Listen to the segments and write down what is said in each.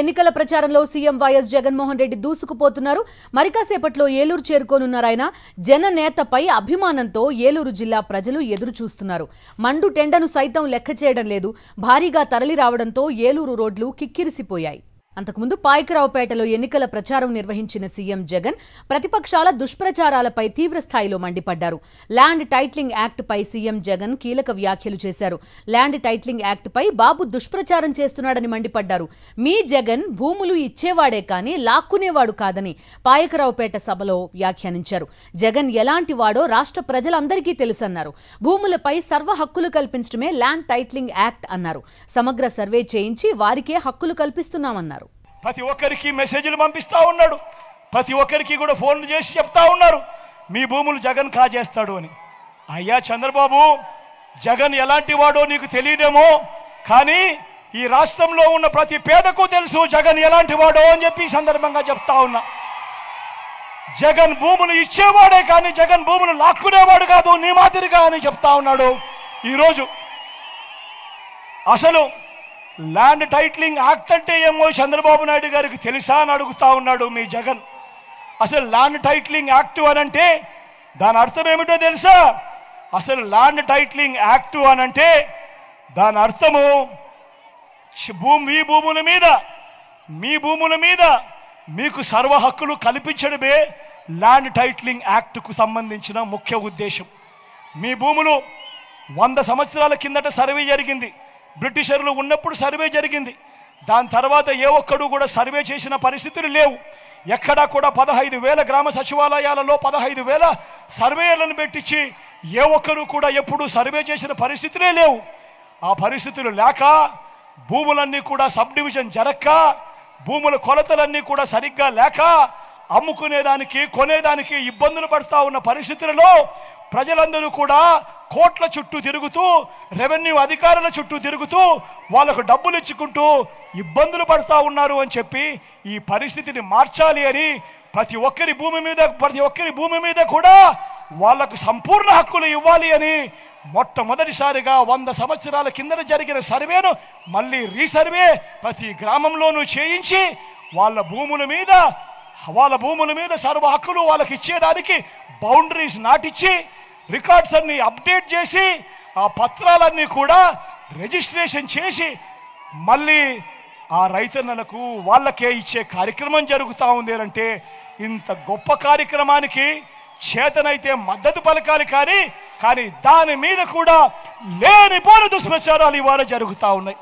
ఎన్నికల ప్రచారంలో CM YS Jaganmohan Reddy దూసుకుపోతున్నారు. మరికాసేపట్లో Eluru చేరుకోనున్నారు. ఆయన జననేతపై అభిమానంతో ఏలూరు జిల్లా ప్రజలు ఎదురు చూస్తున్నారు. మండు టెండను సైతం లెక్క చేయడం లేదు. భారీగా తరలి రావడంతో ఏలూరు రోడ్లు కిక్కిరిసిపోయాయి. అంతకుముందు పాయకరావుపేటలో ఎన్నికల ప్రచారం నిర్వహించిన సీఎం జగన్ ప్రతిపక్షాల దుష్ప్రచారాలపై తీవ్రస్థాయిలో మండిపడ్డారు. ల్యాండ్ టైటిలింగ్ యాక్ట్ పై సీఎం జగన్ కీలక వ్యాఖ్యలు చేశారు. ల్యాండ్ టైటిలింగ్ యాక్ట్ పై బాబు దుష్ప్రచారం చేస్తున్నాడని మండిపడ్డారు. మీ జగన్ భూములు ఇచ్చేవాడే కానీ లాక్కునేవాడు కాదని పాయకరావుపేట సభలో వ్యాఖ్యానించారు. జగన్ ఎలాంటి వాడో రాష్ట్ర ప్రజలందరికీ తెలుసన్నారు. భూములపై సర్వ హక్కులు కల్పించడమే ల్యాండ్ టైటిలింగ్ యాక్ట్ అన్నారు. సమగ్ర సర్వే చేయించి వారికే హక్కులు కల్పిస్తున్నామన్నారు. ప్రతి ఒక్కరికి మెసేజ్లు పంపిస్తా ఉన్నాడు. ప్రతి ఒక్కరికి కూడా ఫోన్లు చేసి చెప్తా ఉన్నారు మీ భూములు జగన్ కాజేస్తాడు అని. అయ్యా చంద్రబాబు, జగన్ ఎలాంటి వాడో నీకు తెలియదేమో, కానీ ఈ రాష్ట్రంలో ఉన్న ప్రతి పేదకు తెలుసు జగన్ ఎలాంటి వాడో అని చెప్పి ఈ సందర్భంగా చెప్తా ఉన్నా. జగన్ భూములు ఇచ్చేవాడే కానీ జగన్ భూములు లాక్కునేవాడు కాదు, నీ మాదిరిగా అని చెప్తా ఉన్నాడు. ఈరోజు అసలు ల్యాండ్ టైటిలింగ్ యాక్ట్ అంటే ఏమో చంద్రబాబు నాయుడు గారికి తెలుసా అని అడుగుతా ఉన్నాడు మీ జగన్. అసలు ల్యాండ్ టైటిలింగ్ యాక్ట్ అనంటే దాని అర్థం ఏమిటో తెలుసా? అసలు ల్యాండ్ టైటిలింగ్ యాక్ట్ అనంటే దాని అర్థము మీ భూముల మీద మీకు సర్వ హక్కులు కల్పించడమే ల్యాండ్ టైటిలింగ్ యాక్ట్కు సంబంధించిన ముఖ్య ఉద్దేశం. మీ భూములు 100 సంవత్సరాల కిందట సర్వే జరిగింది. బ్రిటిషర్లు ఉన్నప్పుడు సర్వే జరిగింది. దాని తర్వాత ఏ ఒక్కడు కూడా సర్వే చేసిన పరిస్థితులు లేవు. ఎక్కడా కూడా 15,000 గ్రామ సచివాలయాలలో 15,000 సర్వేలను పెట్టించి ఏ ఒక్కరు కూడా ఎప్పుడు సర్వే చేసిన పరిస్థితులే లేవు. ఆ పరిస్థితులు లేక భూములన్నీ కూడా సబ్ డివిజన్ జరక్క, భూముల కొలతలన్నీ కూడా సరిగ్గా లేక అమ్ముకునేదానికి కొనేదానికి ఇబ్బందులు పడుతూ ఉన్న పరిస్థితులలో ప్రజలందరూ కూడా కోట్ల చుట్టూ తిరుగుతూ, రెవెన్యూ అధికారుల చుట్టూ తిరుగుతూ వాళ్ళకు డబ్బులు ఇచ్చుకుంటూ ఇబ్బందులు పడుతూ ఉన్నారు అని చెప్పి ఈ పరిస్థితిని మార్చాలి అని ప్రతి ఒక్కరి భూమి మీద కూడా వాళ్లకు సంపూర్ణ హక్కులు ఇవ్వాలి అని మొట్టమొదటిసారిగా 100 సంవత్సరాల కిందట జరిగిన సర్వేను మళ్ళీ రీసర్వే ప్రతి గ్రామంలోనూ చేయించి వాళ్ళ భూముల మీద సర్వ హక్కులు వాళ్ళకి ఇచ్చేదానికి బౌండరీస్ నాటిచ్చి రికార్డ్స్ అన్ని అప్డేట్ చేసి ఆ పత్రాలన్నీ కూడా రిజిస్ట్రేషన్ చేసి మళ్ళీ ఆ రైతన్నలకు వాళ్ళకే ఇచ్చే కార్యక్రమం జరుగుతూ ఉంది అంటే ఇంత గొప్ప కార్యక్రమానికి చేతనైతే మద్దతు పలకాలి. కానీ దాని మీద కూడా లేనిపోని దుష్ప్రచారాలు ఇవాళ జరుగుతూ ఉన్నాయి.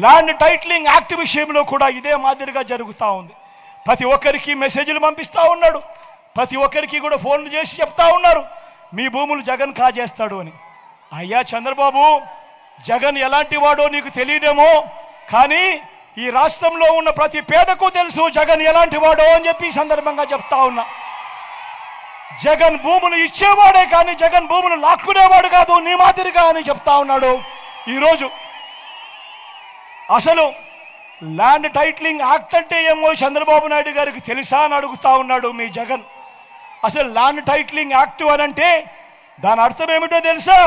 ల్యాండ్ టైటిలింగ్ యాక్ట్ విషయంలో కూడా ఇదే మాదిరిగా జరుగుతూ ఉంది. ప్రతి ఒక్కరికి మెసేజ్లు పంపిస్తూ ఉన్నాడు. ప్రతి ఒక్కరికి కూడా ఫోన్లు చేసి చెప్తా ఉన్నారు మీ భూములు జగన్ కాజేస్తాడు అని. అయ్యా చంద్రబాబు, జగన్ ఎలాంటి వాడో నీకు తెలియదేమో, కానీ ఈ రాష్ట్రంలో ఉన్న ప్రతి పేదకు తెలుసు జగన్ ఎలాంటి వాడో అని చెప్పి ఈ సందర్భంగా చెప్తా ఉన్నా. జగన్ భూములు ఇచ్చేవాడే కానీ జగన్ భూములు లాక్కునేవాడు కాదు, నీ మాదిరిగా అని చెప్తా ఉన్నాడు. ఈరోజు అసలు ల్యాండ్ టైటిలింగ్ యాక్ట్ అంటే ఏమో చంద్రబాబు నాయుడు గారికి తెలుసా అని అడుగుతా ఉన్నాడు మీ జగన్. అసలు ల్యాండ్ టైటిలింగ్ యాక్ట్ అనంటే దాని అర్థం ఏమిటో తెలుసా?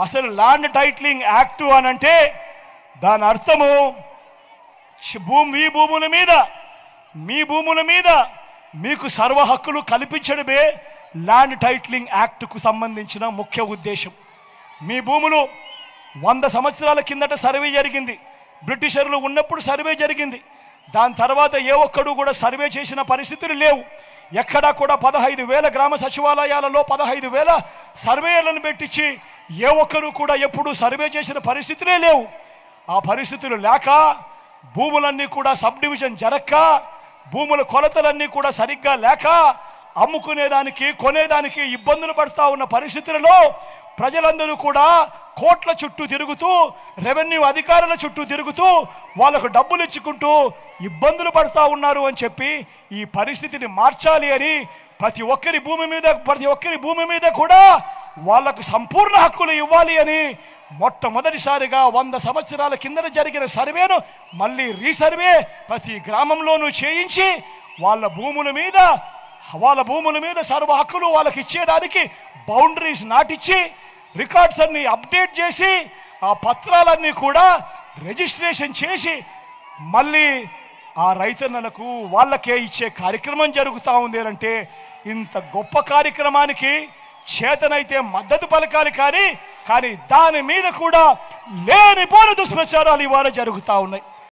అసలు ల్యాండ్ టైటిలింగ్ యాక్ట్ అనంటే దాని అర్థము మీ భూముల మీద మీకు సర్వ హక్కులు కల్పించడమే ల్యాండ్ టైటిలింగ్ యాక్ట్కు సంబంధించిన ముఖ్య ఉద్దేశం. మీ భూములు 100 సంవత్సరాల కిందట సర్వే జరిగింది. బ్రిటిషర్లు ఉన్నప్పుడు సర్వే జరిగింది. దాని తర్వాత ఏ ఒక్కడు కూడా సర్వే చేసిన పరిస్థితులు లేవు. ఎక్కడా కూడా 15,000 గ్రామ సచివాలయాలలో 15,000 సర్వేలను పెట్టించి ఏ ఒక్కరు కూడా ఎప్పుడు సర్వే చేసిన పరిస్థితులే లేవు. ఆ పరిస్థితులు లేక భూములన్నీ కూడా సబ్ డివిజన్ జరక్క, భూముల కొలతలన్నీ కూడా సరిగ్గా లేక అమ్ముకునేదానికి కొనేదానికి ఇబ్బందులు పడుతూ ఉన్న పరిస్థితులలో ప్రజలందరూ కూడా కోట్ల చుట్టూ తిరుగుతూ, రెవెన్యూ అధికారుల చుట్టూ తిరుగుతూ వాళ్ళకు డబ్బులు ఇచ్చుకుంటూ ఇబ్బందులు పడుతూ ఉన్నారు అని చెప్పి ఈ పరిస్థితిని మార్చాలి అని ప్రతి ఒక్కరి భూమి మీద కూడా వాళ్లకు సంపూర్ణ హక్కులు ఇవ్వాలి అని మొట్టమొదటిసారిగా 100 సంవత్సరాల కిందట జరిగిన సర్వేను మళ్ళీ రీసర్వే ప్రతి గ్రామంలోనూ చేయించి వాళ్ళ భూముల మీద సర్వ హక్కులు వాళ్ళకి ఇచ్చేదానికి బౌండరీస్ నాటిచ్చి రికార్డ్స్ అన్ని అప్డేట్ చేసి ఆ పత్రాలన్నీ కూడా రిజిస్ట్రేషన్ చేసి మళ్ళీ ఆ రైతన్నలకు వాళ్ళకే ఇచ్చే కార్యక్రమం జరుగుతూ ఉంది అంటే ఇంత గొప్ప కార్యక్రమానికి చేతనైతే మద్దతు పలకాలి, కానీ దాని మీద కూడా లేనిపోని దుష్ప్రచారాలు ఇవాళ జరుగుతూ ఉన్నాయి.